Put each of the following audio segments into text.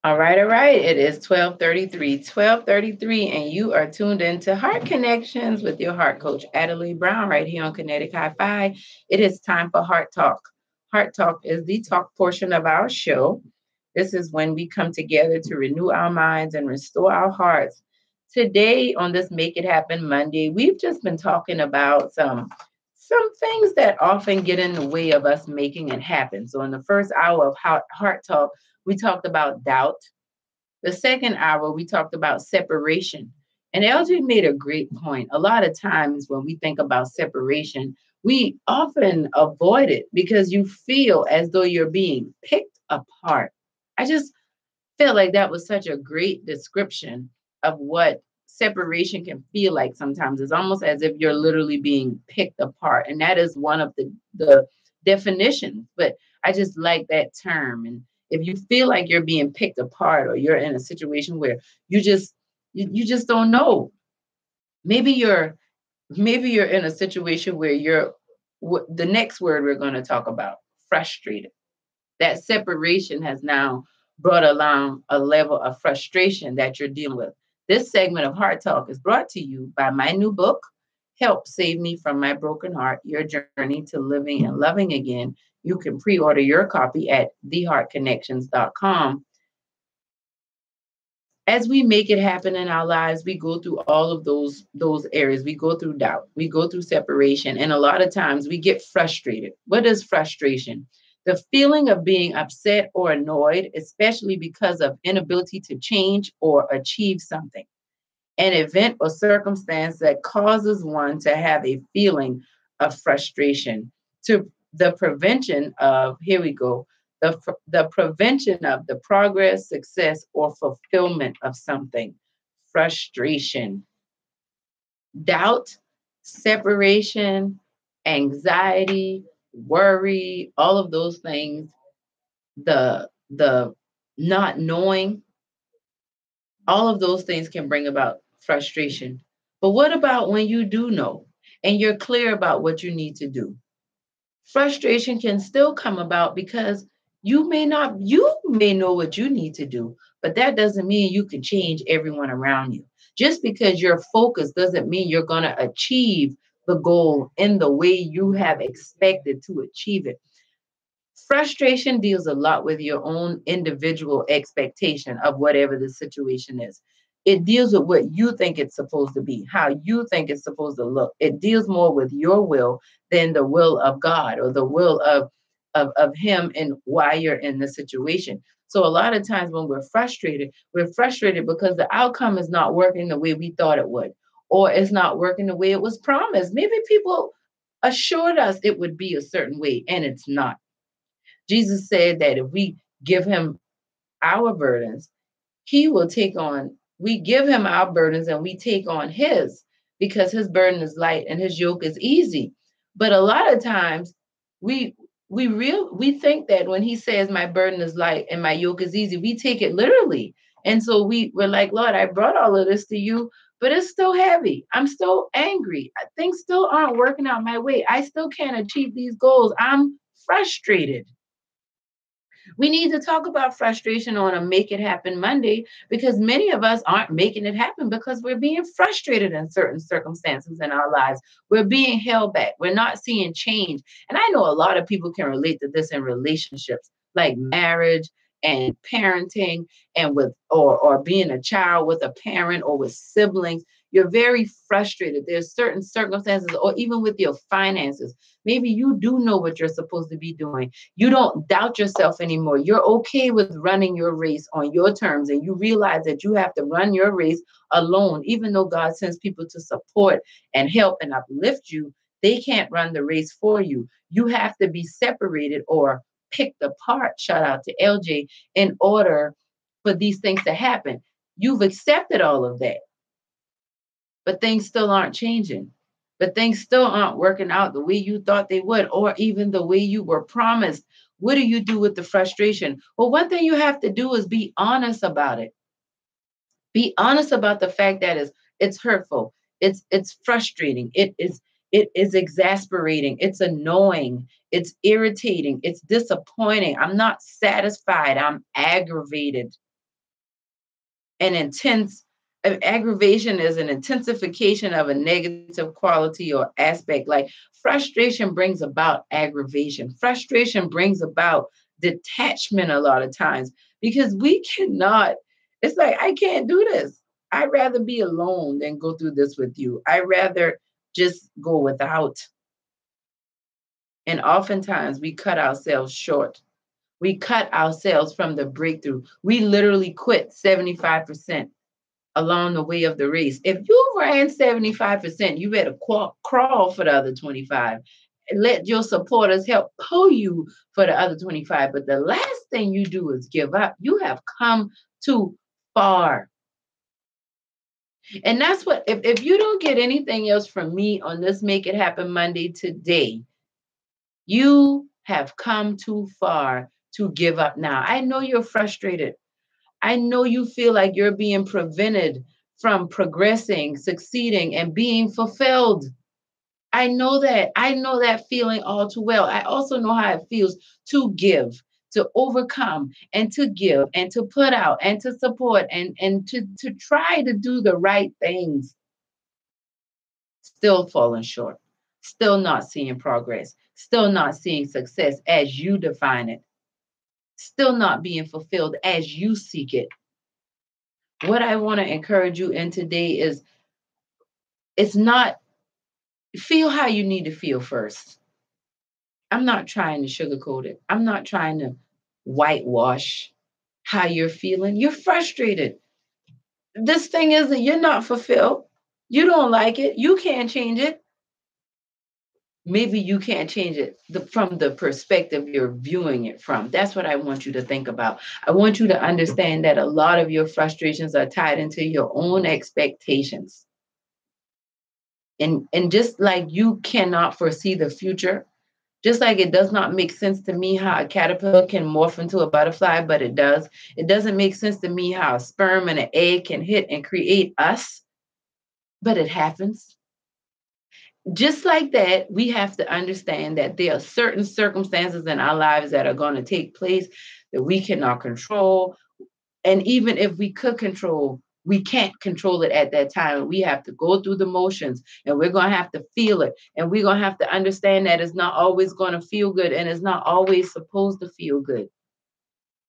All right, all right. It is 12:33, and you are tuned into Heart Connections with your heart coach, Adelai Brown, right here on Kinetic Hi-Fi. It is time for Heart Talk. Heart Talk is the talk portion of our show. This is when we come together to renew our minds and restore our hearts. Today, on this Make It Happen Monday, we've just been talking about some things that often get in the way of us making it happen. So, in the first hour of Heart Talk, we talked about doubt. The second hour, we talked about separation. And LJ made a great point. A lot of times when we think about separation, we often avoid it because you feel as though you're being picked apart. I just felt like that was such a great description of what separation can feel like sometimes. It's almost as if you're literally being picked apart. And that is one of the definitions. But I just like that term. And if you feel like you're being picked apart or you're in a situation where you just don't know, maybe you're in a situation where the next word we're going to talk about, frustrated. That separation has now brought along a level of frustration that you're dealing with. This segment of Heart Talk is brought to you by my new book, Help Save Me from My Broken Heart, Your Journey to Living and Loving Again. You can pre-order your copy at theheartconnections.com. As we make it happen in our lives, we go through all of those areas. We go through doubt, we go through separation, and a lot of times we get frustrated. What is frustration? The feeling of being upset or annoyed, especially because of inability to change or achieve something. An event or circumstance that causes one to have a feeling of frustration. To the prevention of, here we go, the prevention of the progress, success, or fulfillment of something. Frustration, doubt, separation, anxiety, worry, all of those things, the not knowing, all of those things can bring about frustration. But what about when you do know and you're clear about what you need to do? Frustration can still come about because you may know what you need to do, but that doesn't mean you can change everyone around you. Just because you're focused doesn't mean you're going to achieve the goal in the way you have expected to achieve it. Frustration deals a lot with your own individual expectation of whatever the situation is. It deals with what you think it's supposed to be, how you think it's supposed to look. It deals more with your will than the will of God or the will of Him and why you're in the situation. So a lot of times when we're frustrated because the outcome is not working the way we thought it would, or it's not working the way it was promised. Maybe people assured us it would be a certain way and it's not. Jesus said that if we give him our burdens, he will take on, we give him our burdens and we take on his because his burden is light and his yoke is easy. But a lot of times we we think that when he says my burden is light and my yoke is easy, we take it literally. And so we're like, Lord, I brought all of this to you, but it's still heavy. I'm still angry. Things still aren't working out my way. I still can't achieve these goals. I'm frustrated. We need to talk about frustration on a Make It Happen Monday because many of us aren't making it happen because we're being frustrated in certain circumstances in our lives. We're being held back. We're not seeing change. And I know a lot of people can relate to this in relationships like marriage and parenting and with or being a child with a parent or with siblings. You're very frustrated. There's certain circumstances, or even with your finances. Maybe you do know what you're supposed to be doing. You don't doubt yourself anymore. You're okay with running your race on your terms, and you realize that you have to run your race alone. Even though God sends people to support and help and uplift you, they can't run the race for you. You have to be separated or picked apart, shout out to LJ, in order for these things to happen. You've accepted all of that, but things still aren't changing. But things still aren't working out the way you thought they would, or even the way you were promised. What do you do with the frustration? Well, one thing you have to do is be honest about it. Be honest about the fact that it's hurtful. It's frustrating. It is exasperating. It's annoying. It's irritating. It's disappointing. I'm not satisfied. I'm aggravated. an intense aggravation is an intensification of a negative quality or aspect. Like frustration brings about aggravation. Frustration brings about detachment a lot of times because we cannot, it's like, I can't do this. I'd rather be alone than go through this with you. I'd rather just go without. And oftentimes we cut ourselves short. We cut ourselves from the breakthrough. We literally quit 75% along the way of the race. If you ran 75%, you better crawl for the other 25. And let your supporters help pull you for the other 25. But the last thing you do is give up. You have come too far. And that's what, if you don't get anything else from me on this Make It Happen Monday today, you have come too far to give up now. I know you're frustrated. I know you feel like you're being prevented from progressing, succeeding, and being fulfilled. I know that. I know that feeling all too well. I also know how it feels to give, to overcome, and to give, and to put out, and to support, and to try to do the right things, still falling short, still not seeing progress, still not seeing success as you define it, still not being fulfilled as you seek it. What I want to encourage you in today is, it's not, feel how you need to feel first. I'm not trying to sugarcoat it. I'm not trying to whitewash how you're feeling. You're frustrated. This thing is that you're not fulfilled. You don't like it. You can't change it. Maybe you can't change it from the perspective you're viewing it from. That's what I want you to think about. I want you to understand that a lot of your frustrations are tied into your own expectations. And just like you cannot foresee the future, just like it does not make sense to me how a caterpillar can morph into a butterfly, but it does. It doesn't make sense to me how a sperm and an egg can hit and create us, but it happens. Just like that, we have to understand that there are certain circumstances in our lives that are going to take place that we cannot control. And even if we could control, we can't control it at that time. We have to go through the motions, and we're going to have to feel it. And we're going to have to understand that it's not always going to feel good, and it's not always supposed to feel good.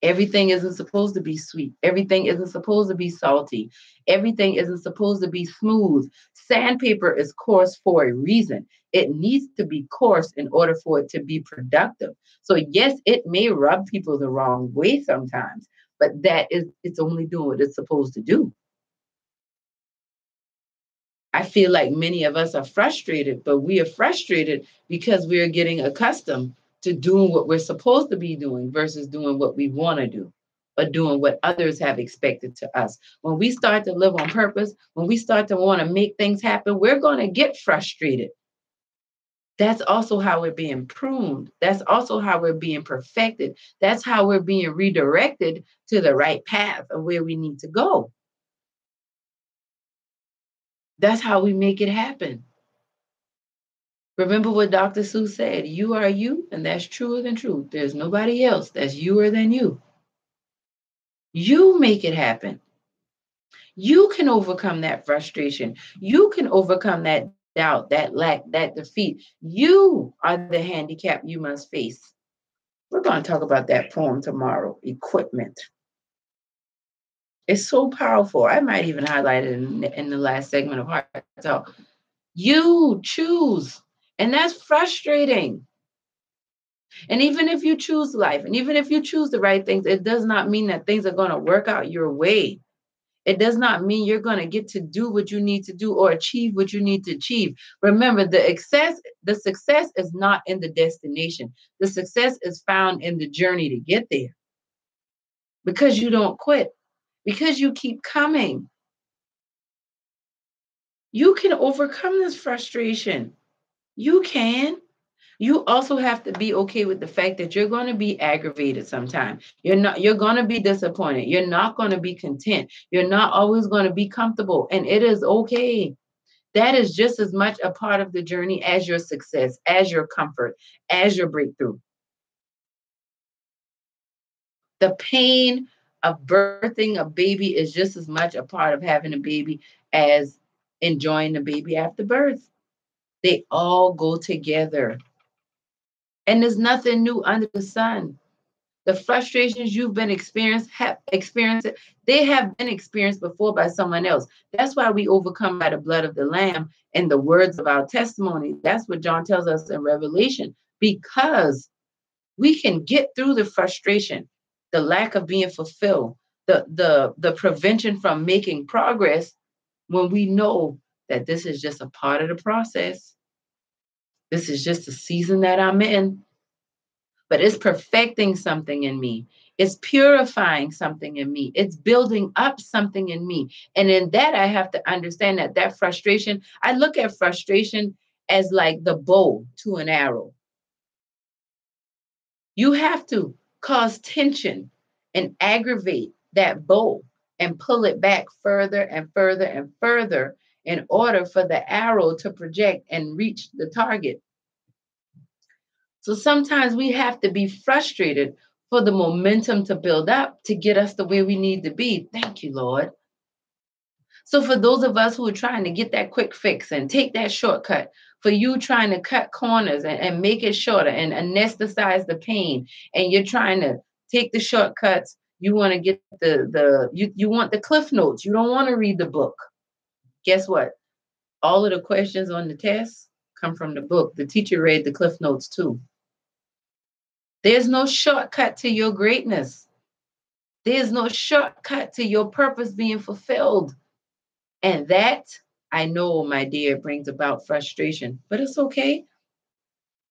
Everything isn't supposed to be sweet. Everything isn't supposed to be salty. Everything isn't supposed to be smooth. Sandpaper is coarse for a reason. It needs to be coarse in order for it to be productive. So yes, it may rub people the wrong way sometimes, but it's only doing what it's supposed to do. I feel like many of us are frustrated, but we are frustrated because we are getting accustomed to doing what we're supposed to be doing versus doing what we want to do or doing what others have expected to us. When we start to live on purpose, when we start to want to make things happen, we're going to get frustrated. That's also how we're being pruned. That's also how we're being perfected. That's how we're being redirected to the right path of where we need to go. That's how we make it happen. Remember what Dr. Seuss said, you are you, and that's truer than truth. There's nobody else that's youer than you. You make it happen. You can overcome that frustration. You can overcome that doubt, that lack, that defeat. You are the handicap you must face. We're going to talk about that poem tomorrow, Equipment. It's so powerful. I might even highlight it in the last segment of Heart Talk. You choose, and that's frustrating. And even if you choose life, and even if you choose the right things, it does not mean that things are going to work out your way. It does not mean you're going to get to do what you need to do or achieve what you need to achieve. Remember, the success is not in the destination. The success is found in the journey to get there. Because you don't quit, because you keep coming. You can overcome this frustration. You can. You also have to be okay with the fact that you're going to be aggravated sometimes. You're going to be disappointed. You're not going to be content. You're not always going to be comfortable. And it is okay. That is just as much a part of the journey as your success, as your comfort, as your breakthrough. The pain of birthing a baby is just as much a part of having a baby as enjoying the baby after birth. They all go together. And there's nothing new under the sun. The frustrations you've been experienced, they have been experienced before by someone else. That's why we overcome by the blood of the Lamb and the words of our testimony. That's what John tells us in Revelation, because we can get through the frustration, the lack of being fulfilled, the prevention from making progress when we know that this is just a part of the process. This is just the season that I'm in, but it's perfecting something in me. It's purifying something in me. It's building up something in me. And in that, I have to understand that that frustration, I look at frustration as like the bow to an arrow. You have to cause tension and aggravate that bow and pull it back further and further and further in order for the arrow to project and reach the target. So sometimes we have to be frustrated for the momentum to build up to get us to where we need to be. Thank you, Lord. So for those of us who are trying to get that quick fix and take that shortcut, for you trying to cut corners and make it shorter and anesthetize the pain, and you're trying to take the shortcuts, you want to get you want the cliff notes. You don't want to read the book. Guess what? All of the questions on the test come from the book. The teacher read the cliff notes too. There's no shortcut to your greatness. There's no shortcut to your purpose being fulfilled. And that, I know, my dear, brings about frustration, but it's okay.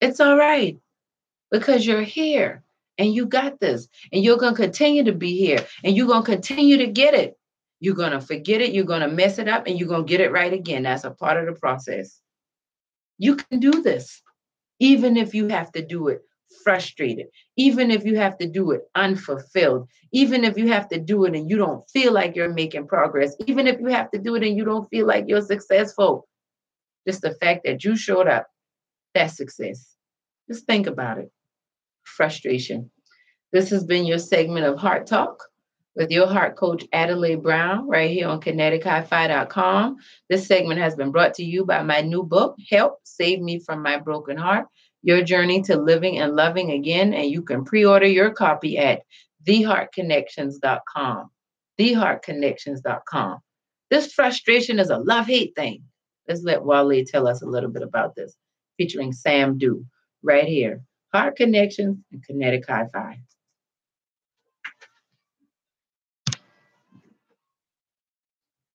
It's all right, because you're here and you got this, and you're going to continue to be here, and you're going to continue to get it. You're going to forget it. You're going to mess it up, and you're going to get it right again. That's a part of the process. You can do this, even if you have to do it frustrated, even if you have to do it unfulfilled, even if you have to do it and you don't feel like you're making progress, even if you have to do it and you don't feel like you're successful. Just the fact that you showed up, that's success. Just think about it. Frustration. This has been your segment of Heart Talk with your heart coach, Adelai Brown, right here on KineticHiFi.com. This segment has been brought to you by my new book, Help Save Me from My Broken Heart, Your Journey to Living and Loving Again. And you can pre-order your copy at theheartconnections.com. Theheartconnections.com. This frustration is a love-hate thing. Let's let Wale tell us a little bit about this, featuring Sam Dew, right here. Heart Connections and Kinetic Hi-Fi.